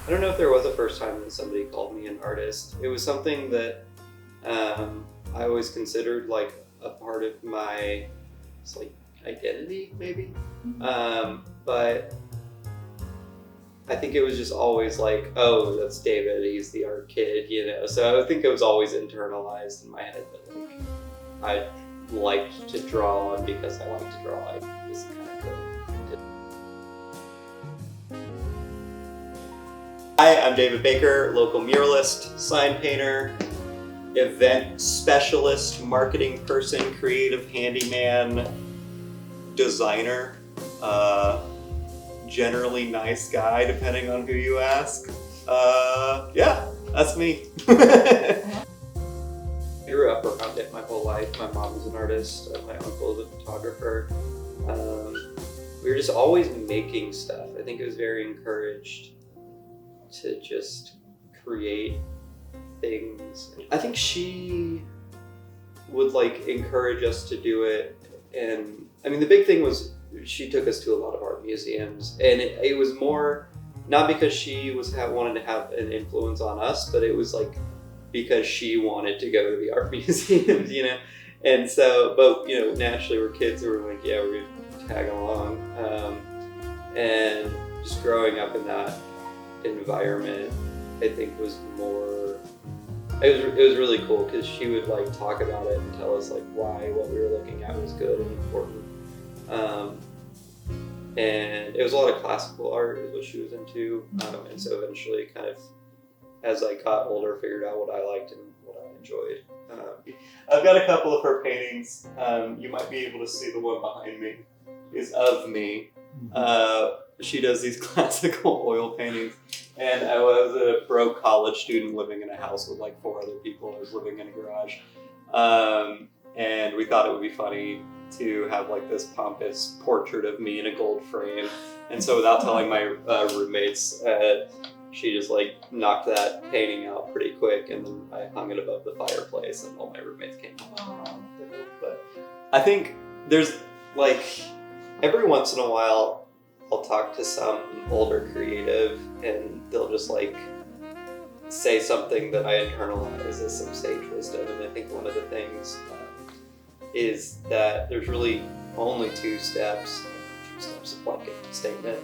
I don't know if there was a first time that somebody called me an artist. It was something that I always considered like a part of my like identity, maybe. But I think it was just always like, oh, that's David, he's the art kid, you know. So I think it was always internalized in my head that like I liked to draw, and because I liked to draw, I just kind of did. Hi, I'm David Baker, local muralist, sign painter, event specialist, marketing person, creative handyman, designer, generally nice guy, depending on who you ask. Yeah, that's me. I grew up around it my whole life. My mom was an artist, my uncle was a photographer. We were just always making stuff. I think it was very encouraged to just create things. I think she would like encourage us to do it, and I mean the big thing was she took us to a lot of art museums, and it was more not because she wanted to have an influence on us, but it was like because she wanted to go to the art museums, you know. And so, but you know, naturally we're kids, so we're like, yeah, we're gonna tag along. And just growing up in that environment, I think was more. It was really cool because she would like talk about it and tell us like why what we were looking at was good and important. And it was a lot of classical art is what she was into. And so eventually kind of, as I got older, figured out what I liked and what I enjoyed. I've got a couple of her paintings. You might be able to see the one behind me is of me. She does these classical oil paintings. And I was a broke college student living in a house with like 4 other people. I was living in a garage. And we thought it would be funny to have like this pompous portrait of me in a gold frame. And so without telling my roommates, she just like knocked that painting out pretty quick, and then I hung it above the fireplace and all my roommates came home. But I think there's like, every once in a while I'll talk to some older creative and they'll just like say something that I internalize as some sage wisdom. And I think one of the things is that there's really only 2 steps of blanket statement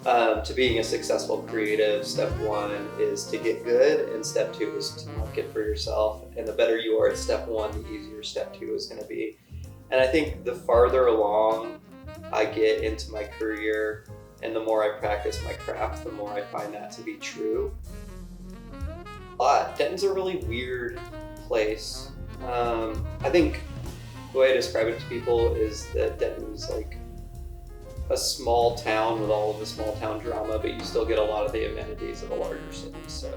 to being a successful creative. Step 1 is to get good, and step 2 is to market for yourself. And the better you are at step 1, the easier step 2 is going to be. And I think the farther along I get into my career and the more I practice my craft, the more I find that to be true. Denton's a really weird place. I think the way I describe it to people is that Denton's like a small town with all of the small town drama, but you still get a lot of the amenities of a larger city. So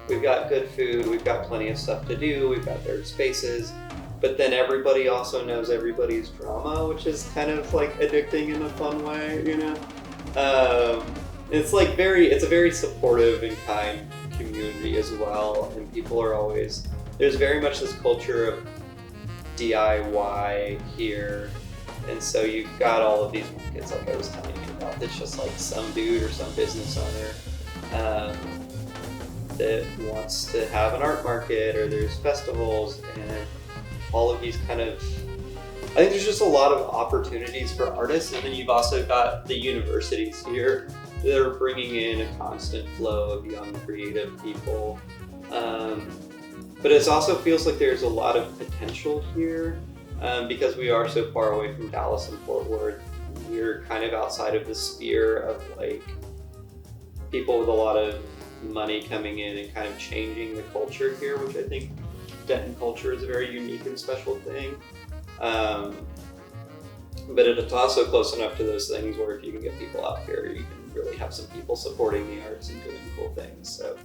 we've got good food, we've got plenty of stuff to do, we've got their spaces, but then everybody also knows everybody's drama, which is kind of like addicting in a fun way, you know? It's like it's a very supportive and kind community as well, and people are always, there's very much this culture of DIY here, and so you've got all of these markets like I was telling you about. It's just like some dude or some business owner that wants to have an art market, or there's festivals and all of these kind of, I think there's just a lot of opportunities for artists. And then you've also got the universities here that are bringing in a constant flow of young creative people. But it also feels like there's a lot of potential here because we are so far away from Dallas and Fort Worth. We're kind of outside of the sphere of like people with a lot of money coming in and kind of changing the culture here, which I think Denton culture is a very unique and special thing. But it's also close enough to those things where if you can get people out here, you can really have some people supporting the arts and doing cool things. So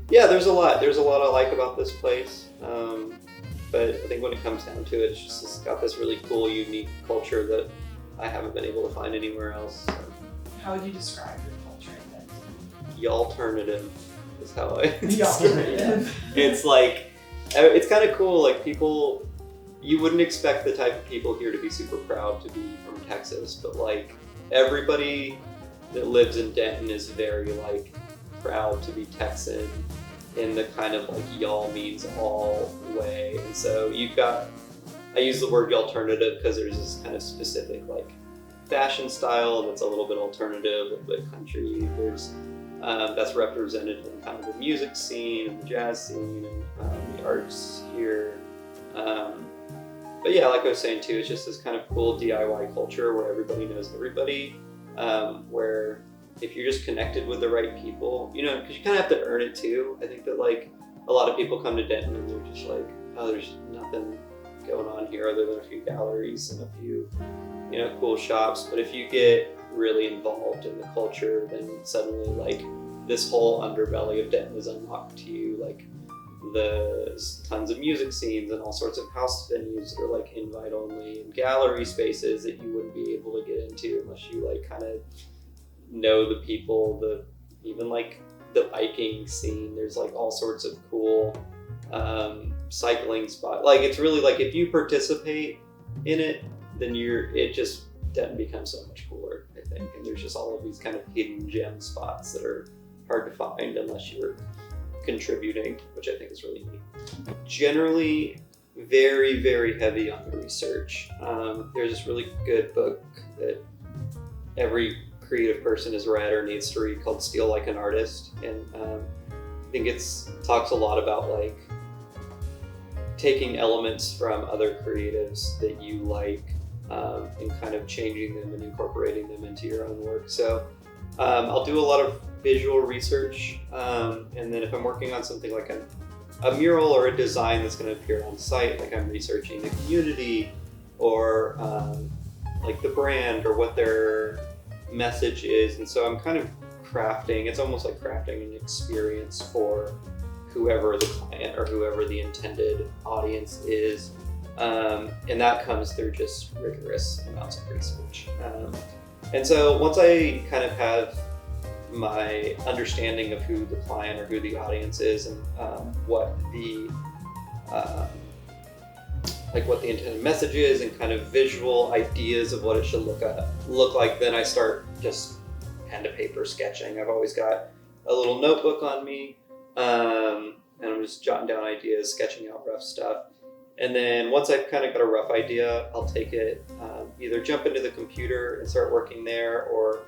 yeah, there's a lot I like about this place. But I think when it comes down to it, it's got this really cool, unique culture that I haven't been able to find anywhere else. So. How would you describe your culture in Denton? The alternative is how I The alternative. It's like, it's kind of cool, like people, you wouldn't expect the type of people here to be super proud to be from Texas, but like everybody that lives in Denton is very like proud to be Texan in the kind of like y'all means all way. And so I use the word alternative because there's this kind of specific like fashion style that's a little bit alternative, a little bit country. There's that's represented in kind of the music scene and the jazz scene and the arts here. But yeah, like I was saying too, it's just this kind of cool DIY culture where everybody knows everybody, where if you're just connected with the right people, because you kind of have to earn it too. I think that like a lot of people come to Denton and they're just like, oh, there's nothing going on here other than a few galleries and a few, cool shops. But if you get really involved in the culture, then suddenly like this whole underbelly of Denton is unlocked to you. Like there's tons of music scenes and all sorts of house venues that are like invite only, and gallery spaces that you wouldn't be able to get into unless you like kind of know the people. Even like the biking scene, there's like all sorts of cool cycling spot. Like it's really like if you participate in it, then Denton becomes so much cooler, I think. And there's just all of these kind of hidden gem spots that are hard to find unless you're contributing, which I think is really neat. Generally, very, very heavy on the research. There's this really good book that every creative person has read or needs to read called Steal Like an Artist. And I think it talks a lot about like taking elements from other creatives that you like and kind of changing them and incorporating them into your own work. So I'll do a lot of visual research, and then if I'm working on something like a mural or a design that's going to appear on site, like I'm researching the community or like the brand or what their message is. And so I'm kind of it's almost like crafting an experience for whoever the client or whoever the intended audience is. And that comes through just rigorous amounts of research. And so once I kind of have my understanding of who the client or who the audience is and what the intended message is and kind of visual ideas of what it should look like, then I start just pen to paper sketching. I've always got a little notebook on me, and I'm just jotting down ideas, sketching out rough stuff. And then once I've kind of got a rough idea, I'll take it, either jump into the computer and start working there, or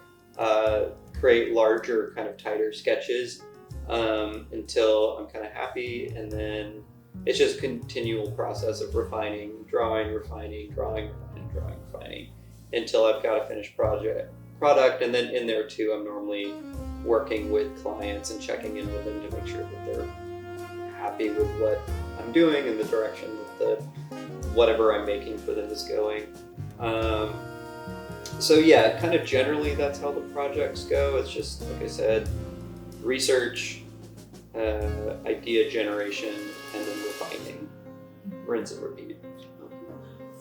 create larger, kind of tighter sketches until I'm kind of happy. And then it's just a continual process of refining, drawing, until I've got a finished product. And then in there too, I'm normally working with clients and checking in with them to make sure that they're happy with what I'm doing and the direction that whatever I'm making for them is going. So yeah, kind of generally that's how the projects go. It's just, like I said, research, idea generation, and then refining, rinse and repeat.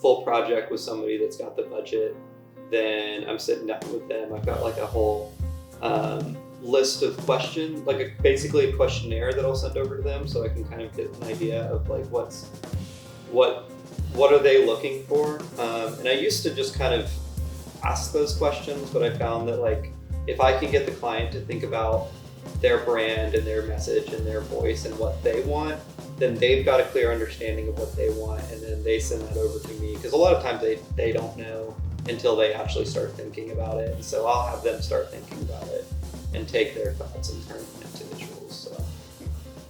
Full project with somebody that's got the budget, then I'm sitting down with them. I've got like a whole list of questions, like basically a questionnaire that I'll send over to them, so I can kind of get an idea of like what are they looking for. And I used to just kind of ask those questions, but I found that like if I can get the client to think about their brand and their message and their voice and what they want, then they've got a clear understanding of what they want, and then they send that over to me, because a lot of times they don't know until they actually start thinking about it. And so I'll have them start thinking about it and take their thoughts and turn them into visuals. So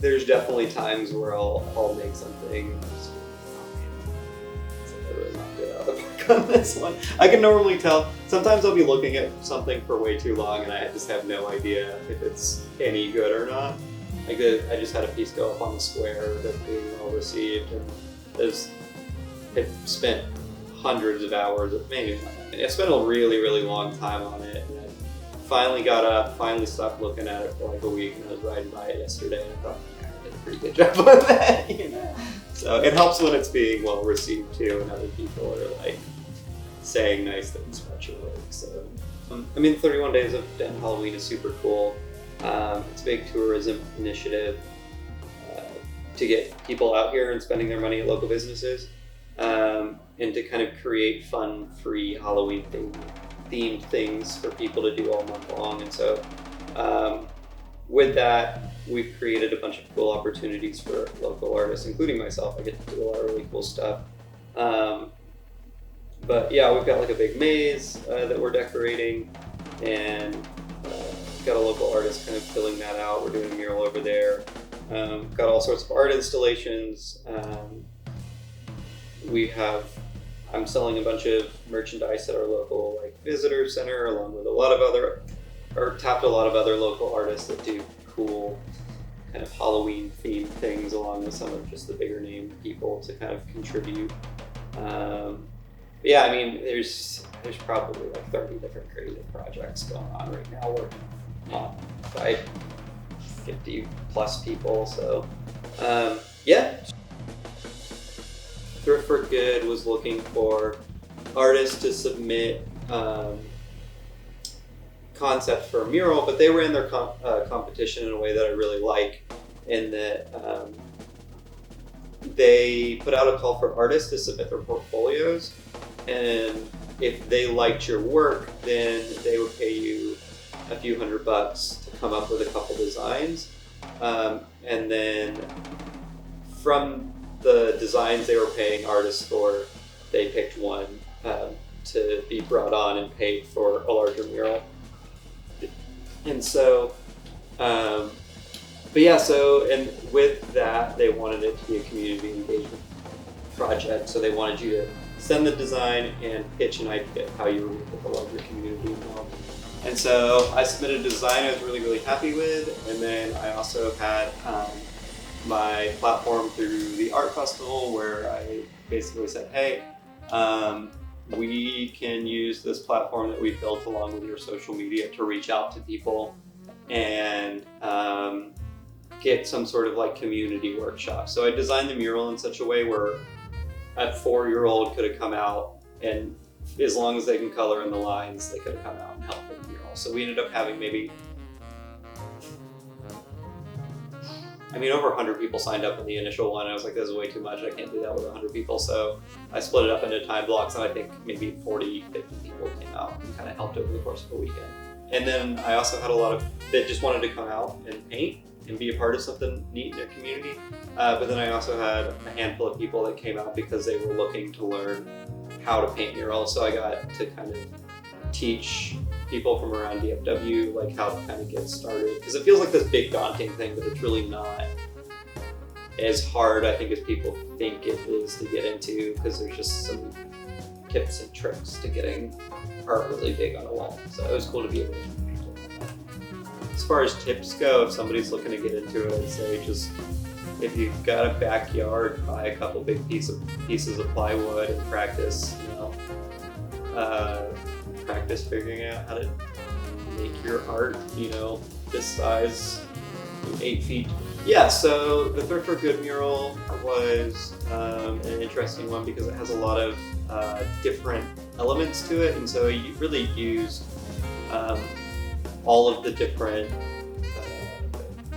there's definitely times where I'll make something and just, I really knocked it out of the park on this one. I can normally tell. Sometimes I'll be looking at something for way too long and I just have no idea if it's any good or not. Like I just had a piece go up on the square that's being well received, and it spent hundreds of hours, maybe not. I spent a really, really long time on it, and I finally got up, stopped looking at it for like a week, and I was riding by it yesterday, and I thought, I did a pretty good job on that, So it helps when it's being well received too, and other people are like saying nice things about your work. So, 31 Days of Denton Halloween is super cool. It's a big tourism initiative to get people out here and spending their money at local businesses, and to kind of create fun, free Halloween themed things for people to do all month long. And so with that, we've created a bunch of cool opportunities for local artists, including myself. I get to do a lot of really cool stuff. But yeah, we've got like a big maze that we're decorating, and got a local artist kind of filling that out. We're doing a mural over there. Got all sorts of art installations. I'm selling a bunch of merchandise at our local like visitor center, along with tapped a lot of other local artists that do cool kind of Halloween themed things, along with some of just the bigger name people to kind of contribute. But yeah, I mean, there's probably like 30 different creative projects going on right now, working on by 50 plus people. So yeah. Thrift For Good was looking for artists to submit concepts for a mural, but they ran their competition in a way that I really like, in that they put out a call for artists to submit their portfolios, and if they liked your work, then they would pay you a few $100 to come up with a couple designs, and then from the designs they were paying artists for, they picked one to be brought on and paid for a larger mural. And so, and with that, they wanted it to be a community engagement project. So they wanted you to send the design and pitch an idea of how you would get the larger community involved. And so I submitted a design I was really, really happy with. And then I also had my platform through the art festival, where I basically said, hey, we can use this platform that we've built along with your social media to reach out to people and get some sort of like community workshop. So I designed the mural in such a way where a 4-year-old could have come out, and as long as they can color in the lines, they could have come out and helped with the mural. So we ended up having over 100 people signed up in the initial one. I was like, this is way too much. I can't do that with 100 people. So I split it up into time blocks, and I think maybe 40, 50 people came out and kind of helped over the course of the weekend. And then I also had a lot of that just wanted to come out and paint and be a part of something neat in their community. But then I also had a handful of people that came out because they were looking to learn how to paint murals. So I got to kind of teach people from around DFW like how to kind of get started, because it feels like this big daunting thing, but it's really not as hard, I think, as people think it is to get into, because there's just some tips and tricks to getting art really big on a wall. So it was cool to be able to teach people that. As far as tips go, if somebody's looking to get into it, I'd say just, if you've got a backyard, buy a couple big pieces of plywood and practice, practice figuring out how to make your art, this size, 8 feet. Yeah, so the Thrift For Good mural was an interesting one because it has a lot of different elements to it, and so you really used all of the different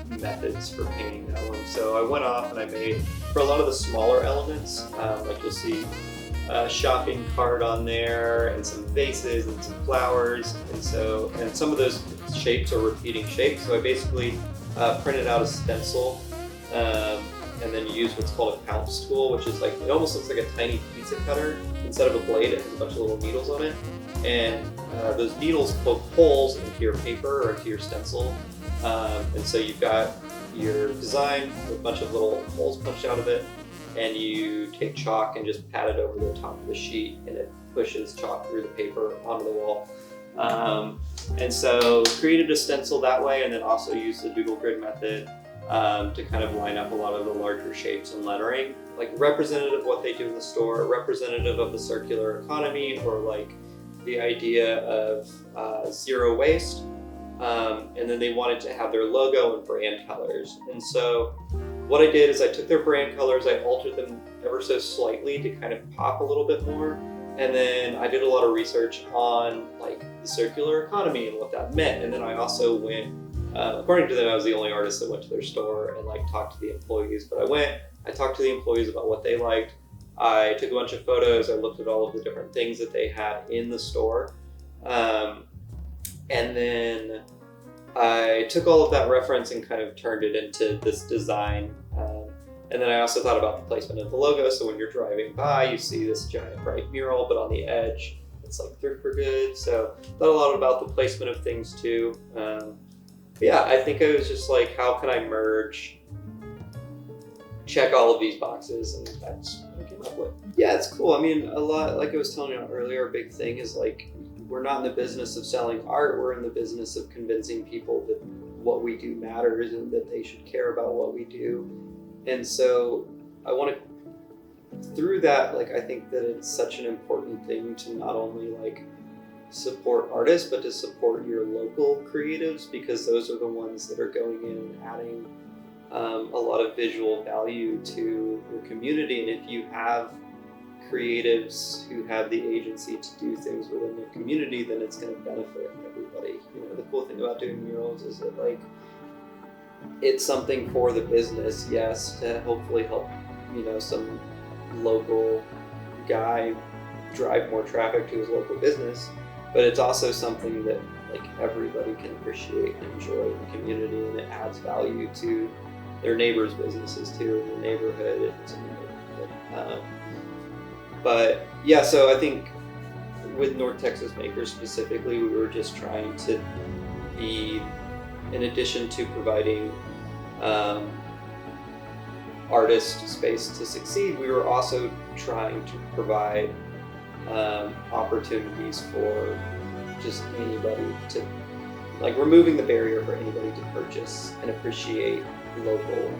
methods for painting that one. So I went off and I made, for a lot of the smaller elements, like you'll see a shopping cart on there, and some vases and some flowers, and some of those shapes are repeating shapes. So I basically printed out a stencil and then used what's called a pounce tool, which is like, it almost looks like a tiny pizza cutter. Instead of a blade, it has a bunch of little needles on it, and those needles poke holes into your paper or into your stencil, and so you've got your design with a bunch of little holes punched out of it, and you take chalk and just pat it over the top of the sheet, and it pushes chalk through the paper onto the wall. And so created a stencil that way, and then also used the doodle grid method to kind of line up a lot of the larger shapes and lettering, like representative of what they do in the store, representative of the circular economy, or like the idea of zero waste. And then they wanted to have their logo and brand colors. And so what I did is I took their brand colors, I altered them ever so slightly to kind of pop a little bit more. And then I did a lot of research on like the circular economy and what that meant. And then I also went, according to them, I was the only artist that went to their store and like talked to the employees. But I talked to the employees about what they liked. I took a bunch of photos. I looked at all of the different things that they had in the store. And then I took all of that reference and kind of turned it into this design. And then I also thought about the placement of the logo. So when you're driving by, you see this giant bright mural, but on the edge, it's like Thrift For Good. So thought a lot about the placement of things too. But yeah, I think I was just like, how can I check all of these boxes? And that's what I came up with. Yeah, it's cool. I mean, a lot, like I was telling you earlier, a big thing is like, we're not in the business of selling art. We're in the business of convincing people that what we do matters and that they should care about what we do. And so I want to, through that, like, I think that it's such an important thing to not only like support artists, but to support your local creatives, because those are the ones that are going in and adding a lot of visual value to your community. And if you have creatives who have the agency to do things within their community, then it's going to benefit everybody. You know, the cool thing about doing murals is that like it's something for the business, yes, to hopefully help, you know, some local guy drive more traffic to his local business, but it's also something that like everybody can appreciate and enjoy in the community, and it adds value to their neighbors' businesses too in the neighborhood, if it's in the neighborhood. But yeah, so I think with North Texas Makers specifically, we were just trying to be, in addition to providing artist space to succeed, we were also trying to provide opportunities for just anybody to, like, removing the barrier for anybody to purchase and appreciate local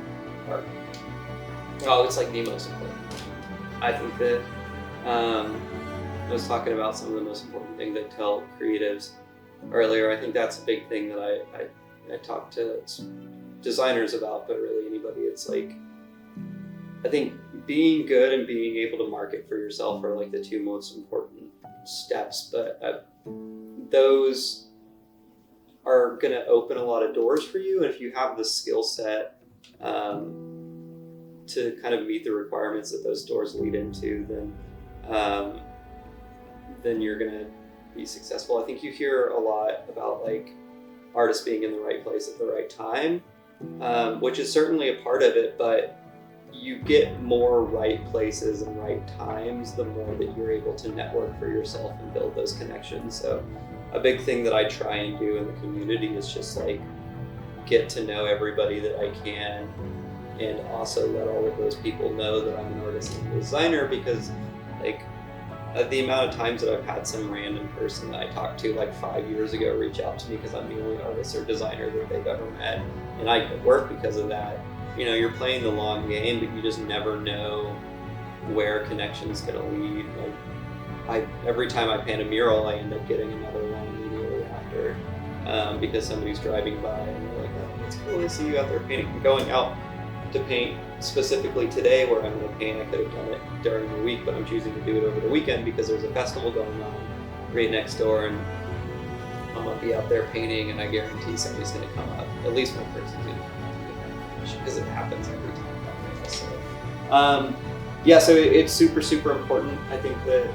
art. Oh, it's like the most important. I think that I was talking about some of the most important things I tell creatives earlier. I think that's a big thing that I talk to designers about, but really anybody. It's like, I think being good and being able to market for yourself are like the two most important steps, but those are going to open a lot of doors for you. And if you have the skill set to kind of meet the requirements that those doors lead into, then you're going to be successful. I think you hear a lot about like artists being in the right place at the right time, which is certainly a part of it, but you get more right places and right times the more that you're able to network for yourself and build those connections. So a big thing that I try and do in the community is just like get to know everybody that I can, and also let all of those people know that I'm an artist and a designer, because like the amount of times that I've had some random person that I talked to like 5 years ago reach out to me because I'm the only artist or designer that they've ever met, and I get work because of that. You know, you're playing the long game, but you just never know where a connection's gonna lead. Like, every time I paint a mural, I end up getting another one immediately after, because somebody's driving by and they're like, "Oh, it's cool to see you out there painting." I'm going out to paint specifically today where I'm going to paint. I could have done it during the week, but I'm choosing to do it over the weekend because there's a festival going on right next door, and I'm going to be out there painting, and I guarantee somebody's going to come up. At least one person's going to come up, because it happens every time. So, yeah, so it's super, super important. I think that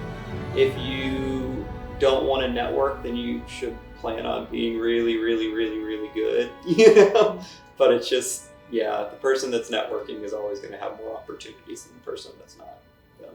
if you don't want to network, then you should plan on being really, really, really, really good. You know? But it's just, yeah, the person that's networking is always going to have more opportunities than the person that's not. So.